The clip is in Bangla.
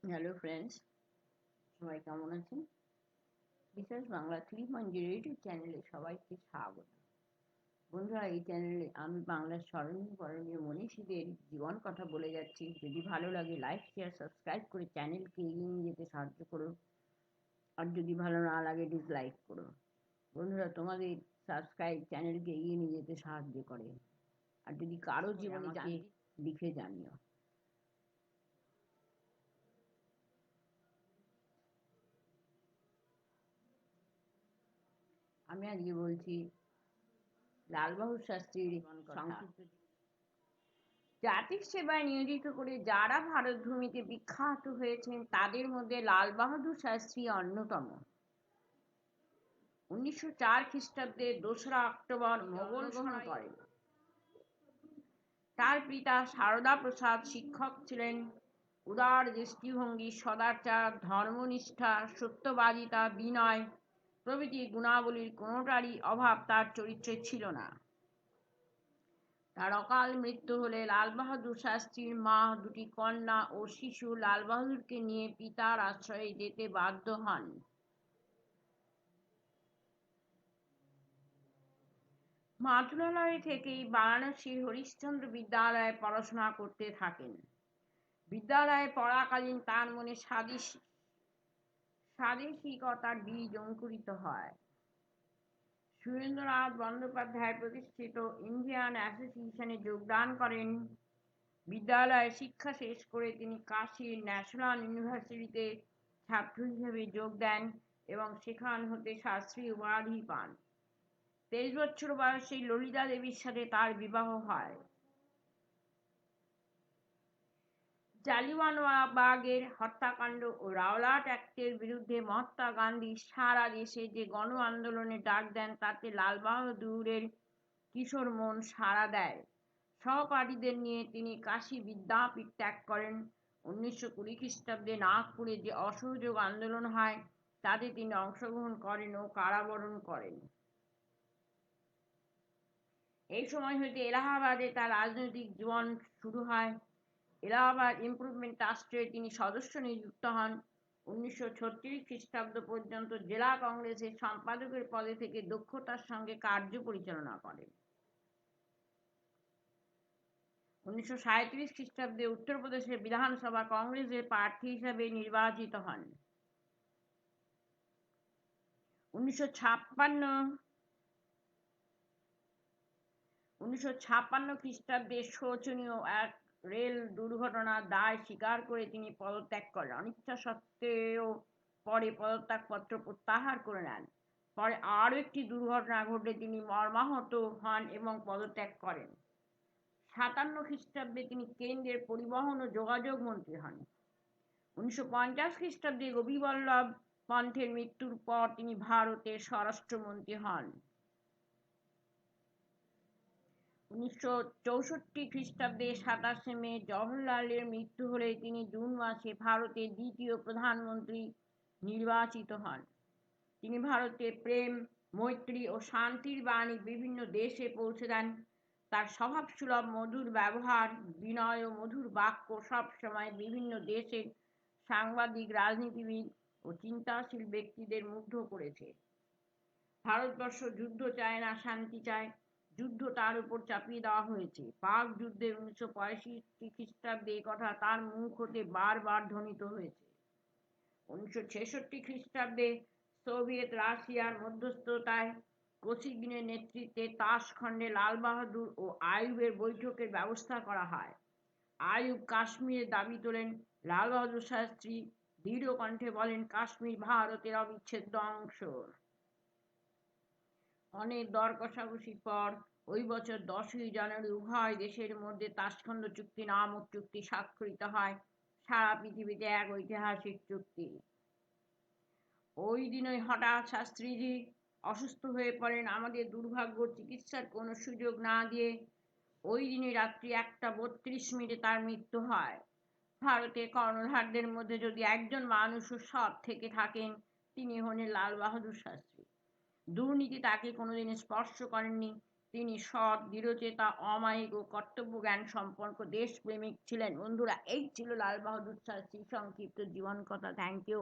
হ্যালো ফ্রেন্ডস, সবাই কেমন আছেন? বিশেষ বাংলা 3.0 ইউটিউব চ্যানেলে সবাইকে স্বাগত। বন্ধুরা, এই চ্যানেলে আমি বাংলার স্মরণীয় বরণীয় মনীষীদের জীবন কথা বলে যাচ্ছি। যদি ভালো লাগে লাইক শেয়ার সাবস্ক্রাইব করে চ্যানেলকে এগিয়ে নিয়ে যেতে সাহায্য করো। আর যদি ভালো না লাগে ডিসলাইক করো। বন্ধুরা, তোমাদের সাবস্ক্রাইব চ্যানেলকে এগিয়ে নিয়ে যেতে সাহায্য করে। আর যদি কারো জীবনে আমাকে লিখে জানিও। আমি আজকে বলছি লাল বাহাদুর শাস্ত্রীর সংক্ষিপ্ত জাতির সেবায় নিয়োজিত করে যারা ভারত ভূমিতে বিখ্যাত হয়েছেন তাদের মধ্যে লাল বাহাদুর শাস্ত্রী অন্যতম। 1904 খ্রিস্টাব্দে 2রা অক্টোবর মোগল গ্রহণ করেন। তার পিতা সারদা প্রসাদ শিক্ষক ছিলেন। উদার দৃষ্টিভঙ্গি, সদাচার, ধর্মনিষ্ঠা, সত্যবাদিতা, বিনয় প্রভৃতি গুণাবলীর কোনোটারই অভাব তার চরিত্রে ছিল না। তার অকাল মৃত্যু হলে লাল বাহাদুর শাস্ত্রীর মা দুটি কন্যা ও শিশু লাল বাহাদুরকে নিয়ে পিতার আশ্রয়ে যেতে বাধ্য হন। মাতুলালয় থেকেই বারাণসীর হরিশ্চন্দ্র বিদ্যালয়ে পড়াশোনা করতে থাকেন। বিদ্যালয়ে পড়াকালীন তার মনে স্বাদেশিকতার বীজ অঙ্কুরিত হয়। সুরেন্দ্রনাথ বন্দ্যোপাধ্যায় প্রতিষ্ঠিত ইন্ডিয়ান অ্যাসোসিয়েশনে যোগদান করেন। বিদ্যালয়ে শিক্ষা শেষ করে তিনি কাশীর ন্যাশনাল ইউনিভার্সিটিতে ছাত্র হিসেবে যোগ দেন এবং সেখান হতে শাস্ত্রী উপাধি পান। 23 বছর বয়সে ললিতা দেবীর সাথে তার বিবাহ হয়। জালিয়ানওয়ালাবাগের হত্যাকাণ্ড ও রাওলাট অ্যাক্টের বিরুদ্ধে মহাত্মা গান্ধী সারা দেশে যে গণ আন্দোলনের ডাক দেন তাতে লাল বাহাদুরের কিশোর মন সাড়া দেয়। সহপাঠীদের নিয়ে তিনি কাশী বিদ্যাপীঠ ত্যাগ করেন। 1920 খ্রিস্টাব্দে নাগপুরে যে অসহযোগ আন্দোলন হয় তাতে তিনি অংশগ্রহণ করেন ও কারাবরণ করেন। এই সময় হইতে এলাহাবাদে তার রাজনৈতিক জীবন শুরু হয়। এলাহাবাদ ইমপ্রুভমেন্ট ট্রাস্টে তিনি সদস্য নিযুক্ত হন। 1936 খ্রিস্টাব্দ পর্যন্ত জেলা কংগ্রেসের সম্পাদকের পদে থেকে দক্ষতার সঙ্গে কার্য পরিচালনা করেন। 1937 খ্রিস্টাব্দে উত্তরপ্রদেশের বিধানসভা কংগ্রেসের প্রার্থী হিসেবে নির্বাচিত হন। 1956 খ্রিস্টাব্দে শোচনীয় এক রেল দুর্ঘটনার দায় স্বীকার করে তিনি পদত্যাগ করেন। অনিচ্ছা সত্ত্বেও পরে পদত্যাগপত্র প্রত্যাহার করে নেন। পরে আরও একটি দুর্ঘটনা ঘটলে তিনি মর্মাহত হন এবং পদত্যাগ করেন। 57 খ্রিস্টাব্দে তিনি কেন্দ্রের পরিবহন ও যোগাযোগ মন্ত্রী হন। 1950 খ্রিস্টাব্দে গোপীবল্লভ পন্থের মৃত্যুর পর তিনি ভারতের স্বরাষ্ট্রমন্ত্রী হন। 1964 খ্রিস্টাব্দে 27 মে জওহরলালের মৃত্যু হলে তিনি জুন মাসে ভারতের দ্বিতীয় প্রধানমন্ত্রী নির্বাচিত হন। তিনি ভারতে প্রেম, মৈত্রী ও শান্তির বাণী বিভিন্ন দেশে পৌঁছে দেন। তার স্বভাবসুলভ মধুর ব্যবহার, বিনয় ও মধুর বাক্য সবসময় বিভিন্ন দেশের সাংবাদিক, রাজনীতিবিদ ও চিন্তাশীল ব্যক্তিদের মুগ্ধ করেছে। ভারতবর্ষ যুদ্ধ চায় না, শান্তি চায়। যুদ্ধ তার উপর চাপিয়ে দেওয়া হয়েছে। পাক যুদ্ধে 1965 খ্রিস্টাব্দে কথা তার মুখ হতে বারবার ধ্বনিত হয়েছে। 1966 খ্রিস্টাব্দে সোভিয়েত রাশিয়ার মধ্যস্থতায় কোসিগিনের নেতৃত্বে তাশখণ্ডে লাল বাহাদুর ও আইয়ুবের বৈঠকের ব্যবস্থা করা হয়। আইয়ুব কাশ্মীরের দাবি তোলেন। লাল বাহাদুর শাস্ত্রী দৃঢ় কণ্ঠে বলেন, কাশ্মীর ভারতের অবিচ্ছেদ্য অংশ। অনেক দর কষাকষির পর ওই বছর 10ই জানুয়ারি উভয় দেশের মধ্যে তাশখন্দ চুক্তি নামক চুক্তি স্বাক্ষরিত হয়। সারা পৃথিবীতে এক ঐতিহাসিক চুক্তি। ওই দিনই হঠাৎ শাস্ত্রীজি অসুস্থ হয়ে পড়েন। আমাদের দুর্ভাগ্য, চিকিৎসার কোনো সুযোগ না দিয়ে ওই দিনই রাত্রি 1:32 তার মৃত্যু হয়। ভারতের কর্ণধারদের মধ্যে যদি একজন মানুষও সৎ থেকে থাকেন তিনি হলেন লাল বাহাদুর শাস্ত্রী। দুর্নীতি তাকে কোনোদিন স্পর্শ করেননি। তিনি সৎ, দৃঢ়চেতা, অমায়িক ও কর্তব্যজ্ঞান সম্পন্ন দেশপ্রেমিক ছিলেন। বন্ধুরা, এই ছিল লাল বাহাদুর শাস্ত্রীর সংক্ষিপ্ত জীবন কথা। Thank you.